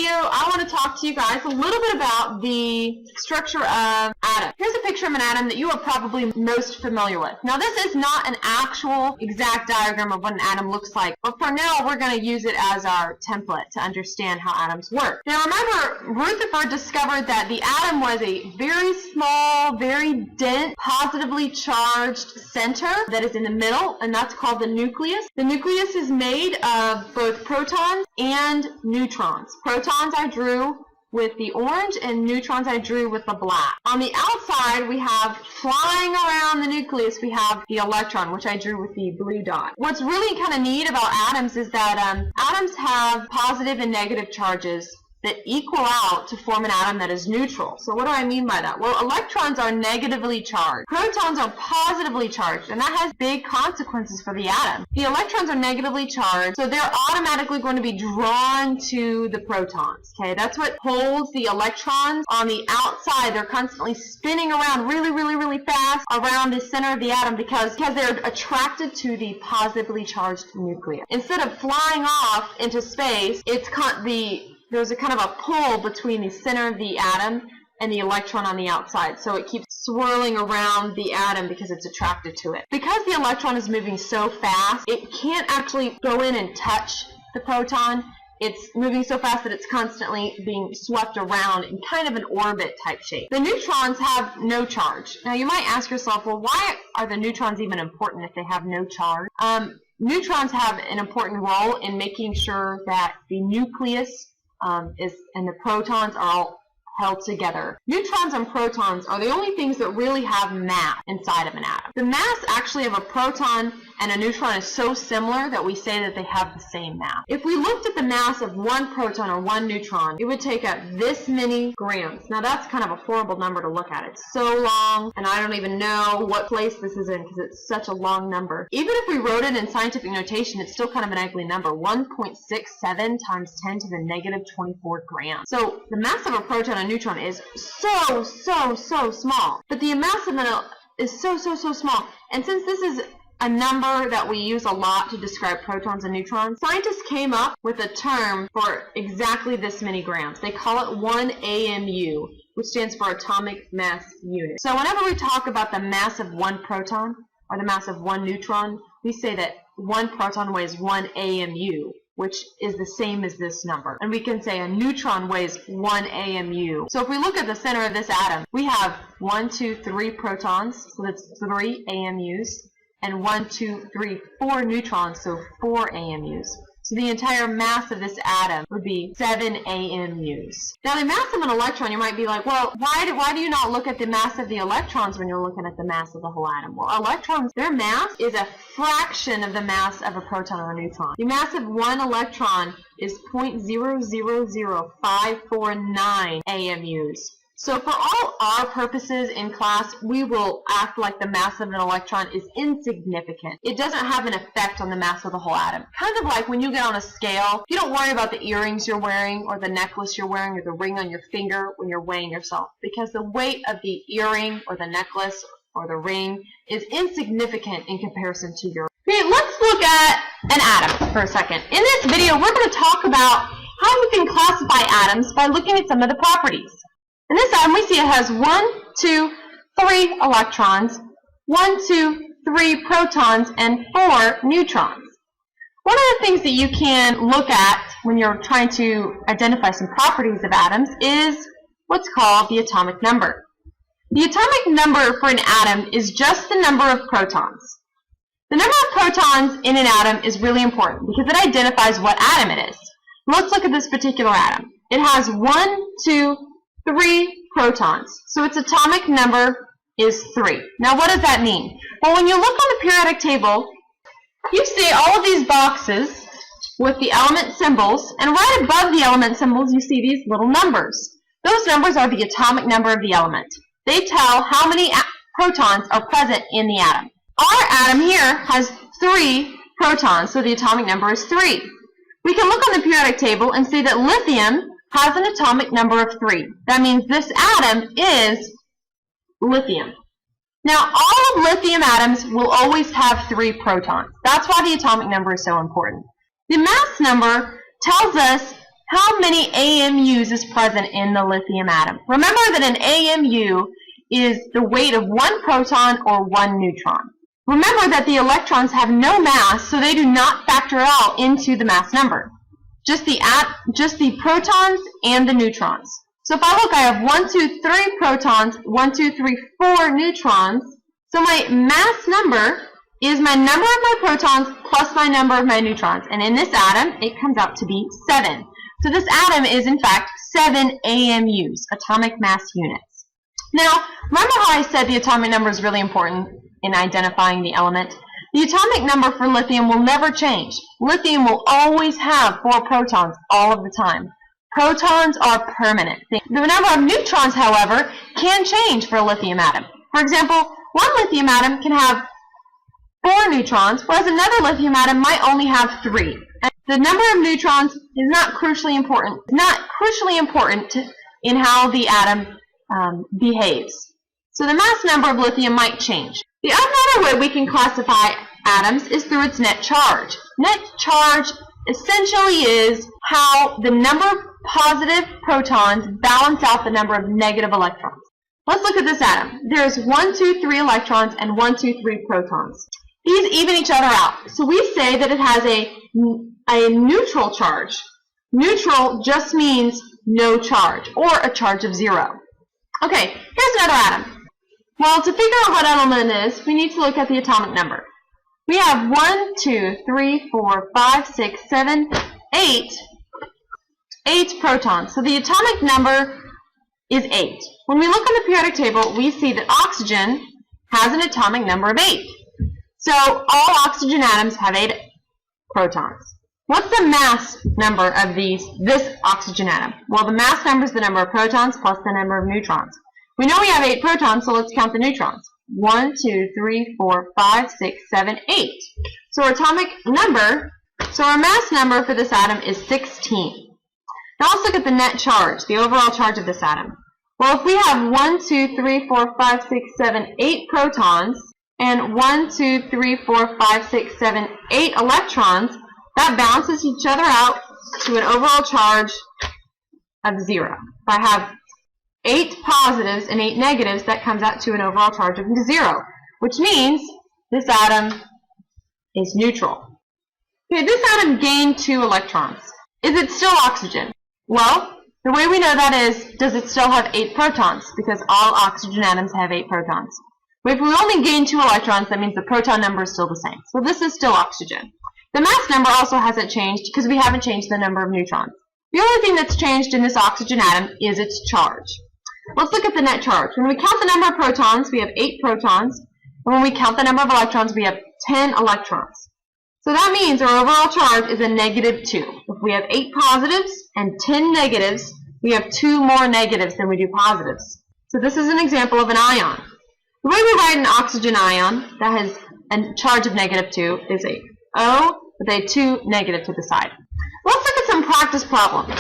video, I want to talk to you guys a little bit about the structure of atoms. Here's a picture of an atom that you are probably most familiar with. Now, this is not an actual exact diagram of what an atom looks like, but for now, we're going to use it as our template to understand how atoms work. Now, remember, Rutherford discovered that the atom was a very small, very dense, positively charged center that is in the middle, and that's called the nucleus. The nucleus is made of both protons and neutrons. Protons I drew with the orange and neutrons I drew with the black. On the outside, we have flying around the nucleus, we have the electron, which I drew with the blue dot. What's really kind of neat about atoms is that atoms have positive and negative charges that equal out to form an atom that is neutral. So what do I mean by that? Well, electrons are negatively charged. Protons are positively charged, and that has big consequences for the atom. The electrons are negatively charged, so they're automatically going to be drawn to the protons. Okay, that's what holds the electrons on the outside. They're constantly spinning around really fast around the center of the atom because they're attracted to the positively charged nucleus. Instead of flying off into space, there's a kind of a pull between the center of the atom and the electron on the outside. So it keeps swirling around the atom because it's attracted to it. Because the electron is moving so fast, it can't actually go in and touch the proton. It's moving so fast that it's constantly being swept around in kind of an orbit type shape. The neutrons have no charge. Now you might ask yourself, well, why are the neutrons even important if they have no charge? Neutrons have an important role in making sure that the nucleus and the protons are all held together. Neutrons and protons are the only things that really have mass inside of an atom. The mass actually of a proton and a neutron is so similar that we say that they have the same mass. If we looked at the mass of one proton or one neutron, it would take up this many grams. Now that's kind of a horrible number to look at. It's so long, and I don't even know what place this is in because it's such a long number. Even if we wrote it in scientific notation, it's still kind of an ugly number. 1.67 times 10 to the negative 24 grams. So the mass of a proton and neutron is so small. But the mass of it is so small. And since this is a number that we use a lot to describe protons and neutrons, scientists came up with a term for exactly this many grams. They call it 1 AMU, which stands for atomic mass unit. So whenever we talk about the mass of one proton or the mass of one neutron, we say that one proton weighs 1 AMU, which is the same as this number. And we can say a neutron weighs 1 AMU. So if we look at the center of this atom, we have 1, 2, 3 protons, so that's 3 AMUs, and 1, 2, 3, 4 neutrons, so 4 AMUs. So the entire mass of this atom would be 7 AMUs. Now the mass of an electron, you might be like, well, why do you not look at the mass of the electrons when you're looking at the mass of the whole atom? Well, electrons, their mass is a fraction of the mass of a proton or a neutron. The mass of one electron is 0.000549 AMUs. So for all our purposes in class, we will act like the mass of an electron is insignificant. It doesn't have an effect on the mass of the whole atom. Kind of like when you get on a scale, you don't worry about the earrings you're wearing or the necklace you're wearing or the ring on your finger when you're weighing yourself, because the weight of the earring or the necklace or the ring is insignificant in comparison to your. Okay, let's look at an atom for a second. In this video, we're going to talk about how we can classify atoms by looking at some of the properties. In this atom, we see it has 1, 2, 3 electrons, 1, 2, 3 protons, and 4 neutrons. One of the things that you can look at when you're trying to identify some properties of atoms is what's called the atomic number. The atomic number for an atom is just the number of protons. The number of protons in an atom is really important because it identifies what atom it is. Let's look at this particular atom. It has 1, 2, 3 protons. So its atomic number is 3. Now what does that mean? Well, when you look on the periodic table, you see all of these boxes with the element symbols, and right above the element symbols you see these little numbers. Those numbers are the atomic number of the element. They tell how many protons are present in the atom. Our atom here has 3 protons, so the atomic number is 3. We can look on the periodic table and see that lithium has an atomic number of 3. That means this atom is lithium. Now, all of lithium atoms will always have 3 protons. That's why the atomic number is so important. The mass number tells us how many AMUs is present in the lithium atom. Remember that an AMU is the weight of one proton or one neutron. Remember that the electrons have no mass, so they do not factor at all into the mass number. Just the protons and the neutrons. So if I look, I have 1, 2, 3 protons, 1, 2, 3, 4 neutrons. So my mass number is my number of my protons plus my number of my neutrons. And in this atom, it comes out to be 7. So this atom is, in fact, 7 AMUs, atomic mass units. Now, remember how I said the atomic number is really important in identifying the element? The atomic number for lithium will never change. Lithium will always have 4 protons all of the time. Protons are permanent. The number of neutrons, however, can change for a lithium atom. For example, one lithium atom can have 4 neutrons, whereas another lithium atom might only have 3. And the number of neutrons is not crucially important. In how the atom behaves. So the mass number of lithium might change. The other way we can classify atoms is through its net charge. Net charge essentially is how the number of positive protons balance out the number of negative electrons. Let's look at this atom. There's 1, 2, 3 electrons and 1, 2, 3 protons. These even each other out. So we say that it has a neutral charge. Neutral just means no charge, or a charge of 0. Okay, here's another atom. Well, to figure out what element it is, we need to look at the atomic number. We have 1, 2, 3, 4, 5, 6, 7, 8 protons. So the atomic number is 8. When we look on the periodic table, we see that oxygen has an atomic number of 8. So all oxygen atoms have 8 protons. What's the mass number of this oxygen atom? Well, the mass number is the number of protons plus the number of neutrons. We know we have 8 protons, so let's count the neutrons. 1, 2, 3, 4, 5, 6, 7, 8. So our mass number for this atom is 16. Now let's look at the net charge, the overall charge of this atom. Well, if we have 1, 2, 3, 4, 5, 6, 7, 8 protons, and 1, 2, 3, 4, 5, 6, 7, 8 electrons, that balances each other out to an overall charge of 0. If I have 8 positives and 8 negatives, that comes out to an overall charge of 0, which means this atom is neutral. Okay, this atom gained 2 electrons. Is it still oxygen? Well, the way we know that is, does it still have 8 protons? Because all oxygen atoms have 8 protons. But if we only gain 2 electrons, that means the proton number is still the same. So this is still oxygen. The mass number also hasn't changed because we haven't changed the number of neutrons. The only thing that's changed in this oxygen atom is its charge. Let's look at the net charge. When we count the number of protons, we have 8 protons. And when we count the number of electrons, we have 10 electrons. So that means our overall charge is a negative 2. If we have 8 positives and 10 negatives, we have 2 more negatives than we do positives. So this is an example of an ion. The way we write an oxygen ion that has a charge of negative 2 is a O with a 2 negative to the side. Let's look at some practice problems.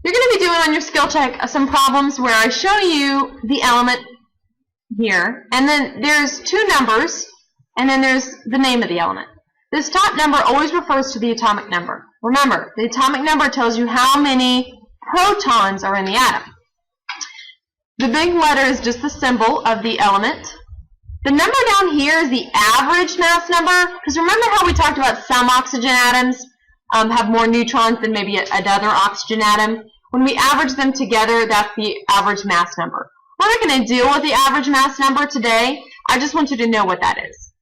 You're going to be doing on your skill check some problems where I show you the element here, and then there's 2 numbers, and then there's the name of the element. This top number always refers to the atomic number. Remember, the atomic number tells you how many protons are in the atom. The big letter is just the symbol of the element. The number down here is the average mass number, because remember how we talked about some oxygen atoms have more neutrons than maybe another oxygen atom? When we average them together, that's the average mass number. We're not going to deal with the average mass number today. I just want you to know what that is.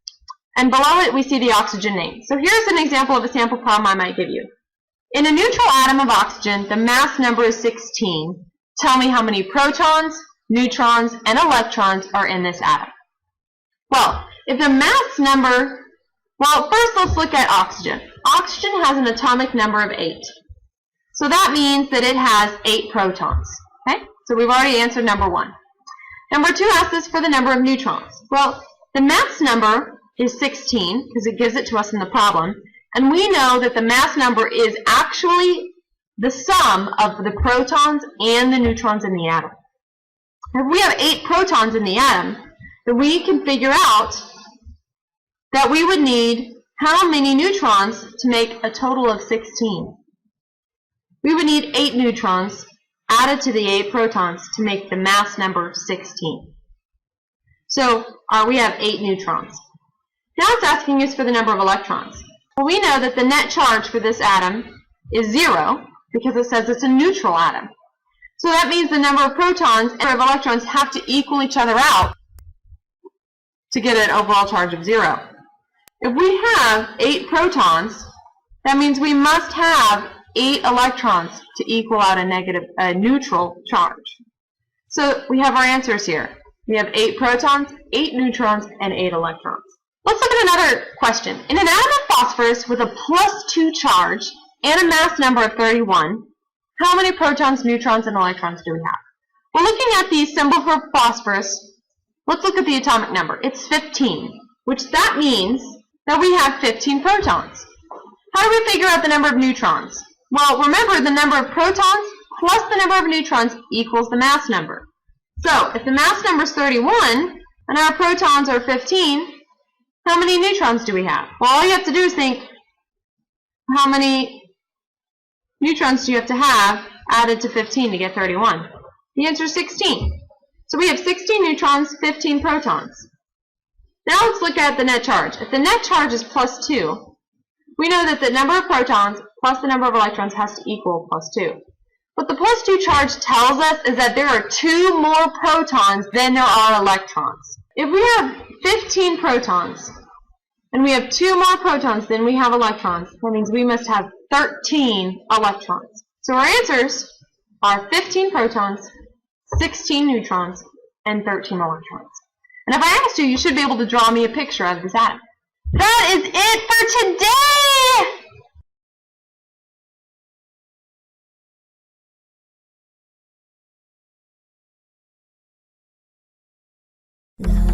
And below it, we see the oxygen name. So here's an example of a sample problem I might give you. In a neutral atom of oxygen, the mass number is 16. Tell me how many protons, neutrons, and electrons are in this atom. Well, if the mass number, well, first let's look at oxygen. Oxygen has an atomic number of 8. So that means that it has 8 protons. Okay? So we've already answered number 1. Number 2 asks us for the number of neutrons. Well, the mass number is 16, because it gives it to us in the problem, and we know that the mass number is actually the sum of the protons and the neutrons in the atom. If we have 8 protons in the atom, then we can figure out that we would need how many neutrons to make a total of 16. we would need 8 neutrons added to the 8 protons to make the mass number 16. So we have 8 neutrons. Now it's asking us for the number of electrons. Well, we know that the net charge for this atom is 0 because it says it's a neutral atom. So that means the number of protons and the number of electrons have to equal each other out to get an overall charge of 0. If we have 8 protons, that means we must have 8 electrons to equal out a neutral charge. So we have our answers here. We have 8 protons, 8 neutrons, and 8 electrons. Let's look at another question. In an atom of phosphorus with a +2 charge and a mass number of 31, how many protons, neutrons, and electrons do we have? Well, looking at the symbol for phosphorus, let's look at the atomic number. It's 15, which that means that we have 15 protons. How do we figure out the number of neutrons? Well, remember, the number of protons plus the number of neutrons equals the mass number. So, if the mass number is 31 and our protons are 15, how many neutrons do we have? Well, all you have to do is think, how many neutrons do you have to have added to 15 to get 31? The answer is 16. So we have 16 neutrons, 15 protons. Now let's look at the net charge. If the net charge is +2, we know that the number of protons plus the number of electrons has to equal +2. What the +2 charge tells us is that there are 2 more protons than there are electrons. If we have 15 protons and we have 2 more protons than we have electrons, that means we must have 13 electrons. So our answers are 15 protons, 16 neutrons, and 13 electrons. And if I asked you, you should be able to draw me a picture of this atom. That is it for today!